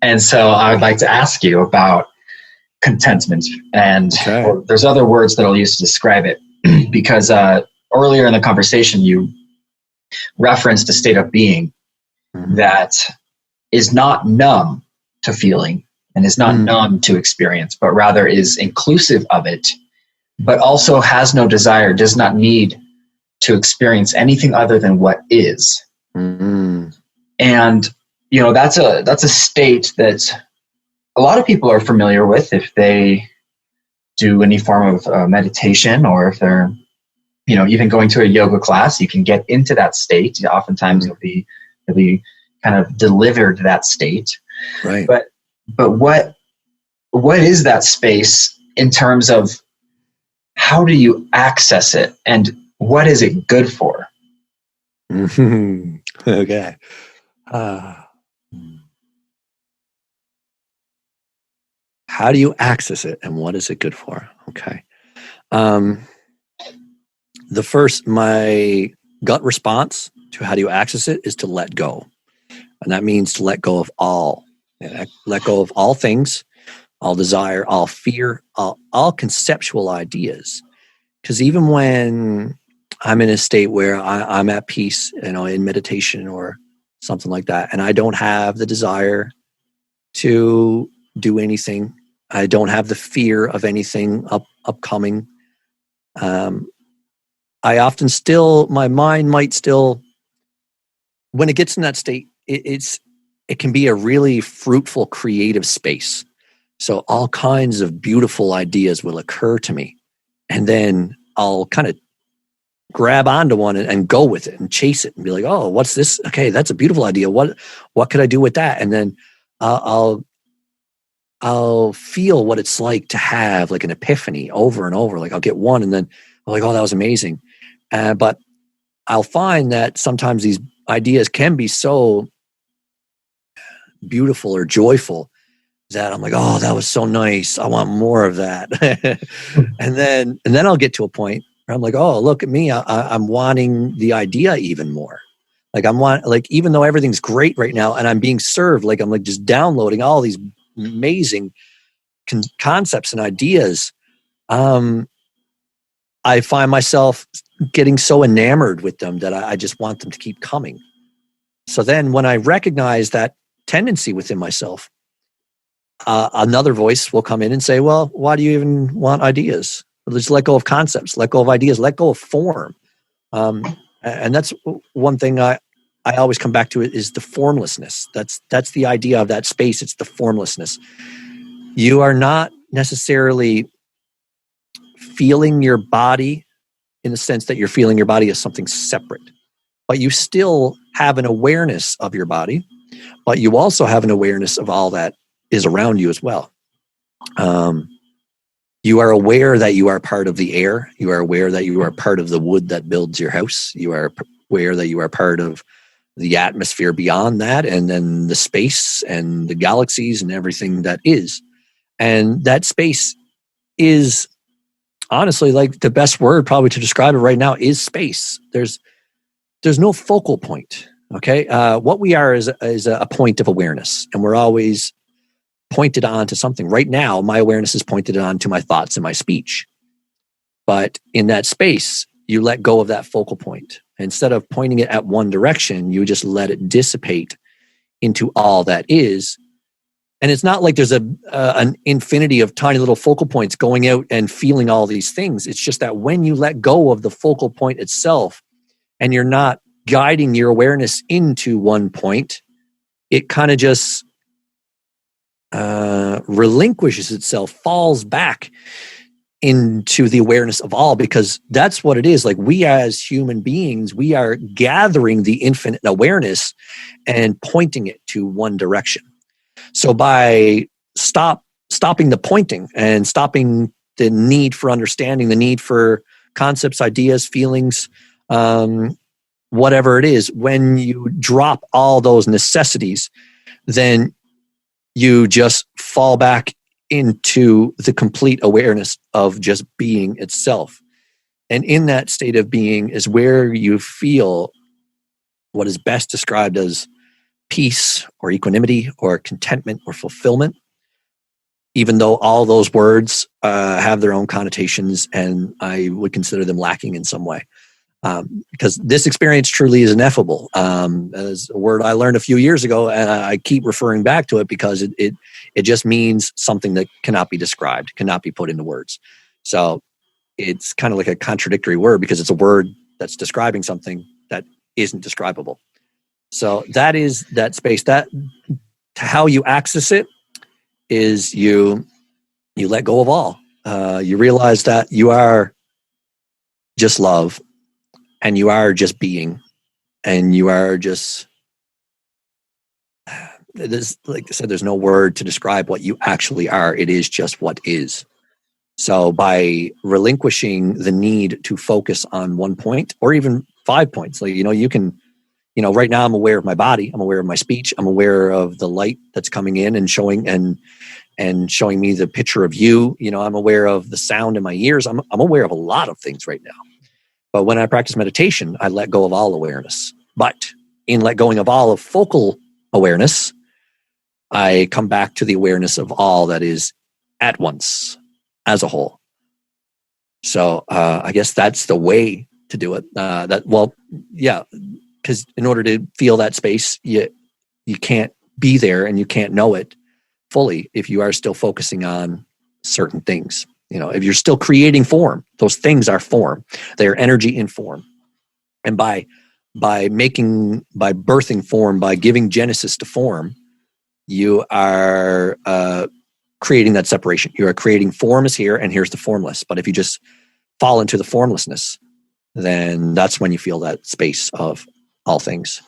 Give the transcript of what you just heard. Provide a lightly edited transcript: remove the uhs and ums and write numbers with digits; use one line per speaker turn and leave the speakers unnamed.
And so I would like to ask you about contentment. And
Okay.
or there's other words that I'll use to describe it because earlier in the conversation, you referenced a state of being
Mhm.
that is not numb to feeling and is not
Mm.
numb to experience, but rather is inclusive of it, but also has no desire, does not need to experience anything other than what is.
Mm.
And that's a state that a lot of people are familiar with if they do any form of meditation, or if they're even going to a yoga class. You can get into that state. Oftentimes
Mm.
you'll be kind of delivered that state.
Right.
But what is that space in terms of how do you access it, and what is it good for?
Mhm. Okay. Uh, how do you access it and what is it good for? Okay. Um, my gut response to how do you access it is to let go. And that means to let go of all. Let go of all things, all desire, all fear, all conceptual ideas. Because even when I'm in a state where I'm at peace, in meditation or something like that, and I don't have the desire to do anything, I don't have the fear of anything upcoming. I often my mind might still, when it gets in that state, it can be a really fruitful, creative space. So all kinds of beautiful ideas will occur to me, and then I'll kind of grab onto one and go with it and chase it and be like, oh, what's this? Okay, that's a beautiful idea. What could I do with that? And then I'll I'll feel what it's like to have like an epiphany over and over. Like I'll get one and then I'm like, oh, that was amazing. But I'll find that sometimes these ideas can be so beautiful or joyful that I'm like, oh, that was so nice. I want more of that. and then I'll get to a point where I'm like, oh, look at me. I'm wanting the idea even more. Like even though everything's great right now and I'm being served, like I'm like just downloading all these amazing concepts and ideas. Um, I find myself getting so enamored with them that I just want them to keep coming. So then when I recognize that tendency within myself, another voice will come in and say, well, why do you even want ideas? Just let go of concepts, let go of ideas, let go of form. And that's one thing I always come back to is the formlessness. That's the idea of that space. It's the formlessness. You are not necessarily feeling your body in the sense that you're feeling your body as something separate, but you still have an awareness of your body, but you also have an awareness of all that is around you as well. You are aware that you are part of the air. You are aware that you are part of the wood that builds your house. You are aware that you are part of the atmosphere beyond that, and then the space and the galaxies and everything that is. And that space is honestly like the best word probably to describe it right now is space. There's no focal point. Okay. What we are is a point of awareness, and we're always pointed on to something. Right now, my awareness is pointed on to my thoughts and my speech. But in that space, you let go of that focal point. Instead of pointing it at one direction, you just let it dissipate into all that is. And it's not like there's an infinity of tiny little focal points going out and feeling all these things. It's just that when you let go of the focal point itself and you're not guiding your awareness into one point, it kind of just relinquishes itself, falls back into the awareness of all, because that's what it is. Like we as human beings, we are gathering the infinite awareness and pointing it to one direction. So by stopping the pointing and stopping the need for understanding, the need for concepts, ideas, feelings, whatever it is, when you drop all those necessities, then you just fall back into the complete awareness of just being itself. And in that state of being is where you feel what is best described as peace or equanimity or contentment or fulfillment, even though all those words have their own connotations, and I would consider them lacking in some way. Because this experience truly is ineffable. As a word I learned a few years ago, and I keep referring back to it because it just means something that cannot be described, cannot be put into words. So it's kind of like a contradictory word because it's a word that's describing something that isn't describable. So that is that space. That how you access it is you let go of all. You realize that you are just love, and you are just being, and you are just. Like I said, there's no word to describe what you actually are. It is just what is. So by relinquishing the need to focus on one point or even 5 points, like, you can, right now I'm aware of my body. I'm aware of my speech. I'm aware of the light that's coming in and showing showing me the picture of you. I'm aware of the sound in my ears. I'm aware of a lot of things right now. But when I practice meditation, I let go of all awareness. But in let going of all of focal awareness, I come back to the awareness of all that is at once as a whole. So I guess that's the way to do it. Because in order to feel that space, you can't be there and you can't know it fully if you are still focusing on certain things. If you're still creating form, those things are form. They are energy in form. And by birthing form, by giving genesis to form, you are creating that separation. You are creating form is here and here's the formless. But if you just fall into the formlessness, then that's when you feel that space of all things.